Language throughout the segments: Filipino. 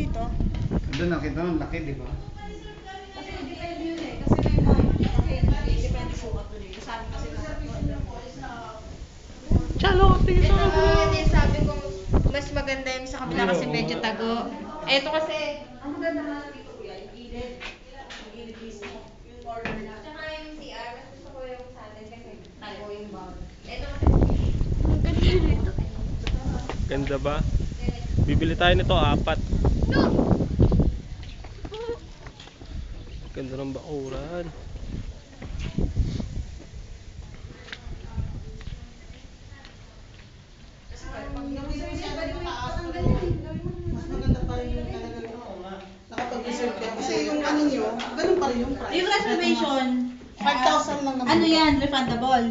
dito. Doon nakita ng laki, di ba? Kasi depende yun eh. Kasi may mga kasi depende sukat doon eh. Sabi kasi Chalo, tingin sa ito ako. yun yung sabi ko mas maganda yung sa kabila kasi medyo tago. Ito kasi, ang maganda nga dito kuya, yung gilid. Yung gilid mismo. Yung corner na. Tsaka yung CR, mas gusto ko yung sa atin kasi tago yung bawal. Ito kasi Ang ganda dito. Ganda ba? Bibili tayo nito 4. Ganda ng bakuran. Mas maganda pa rin yung talaga nakapag-reserve ka. Kasi yung ano nyo, ganun pa rin yung price. Yung reservation, 5,000 lang naman. ano yan, refundable?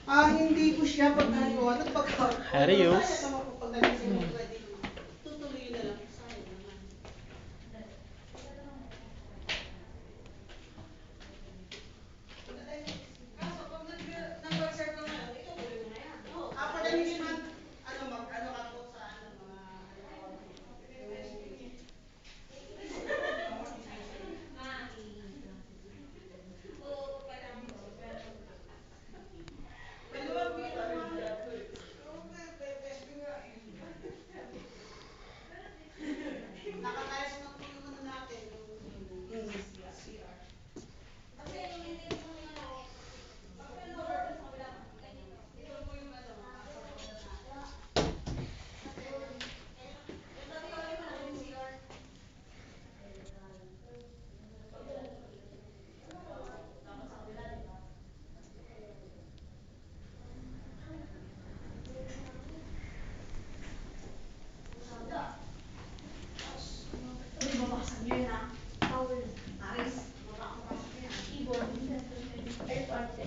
Hindi po siya pag naiwan at pag Arios. pag naiwan mo pwede tutuloy na lang. Sayang naman. Kaso pag nag-reserve ka ngayon, itutuloy mo na yan. For the next month, ano ka po sa mga nakatayos na po yung ano natin, yung CR. Kasi yung hindi po yung ano, bakit lower dun sa kabila? Ito po yung ano, yung tabi yung ano yung CR. Dapat sa kabila, di ba? Uy, babaksan nyo yun ah. Paul. Aris, babaksan nyo yan. Ibon. Earth arte.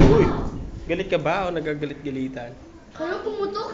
Uy, galit ka ba o nagagalit-galitan? Kaya pumutok?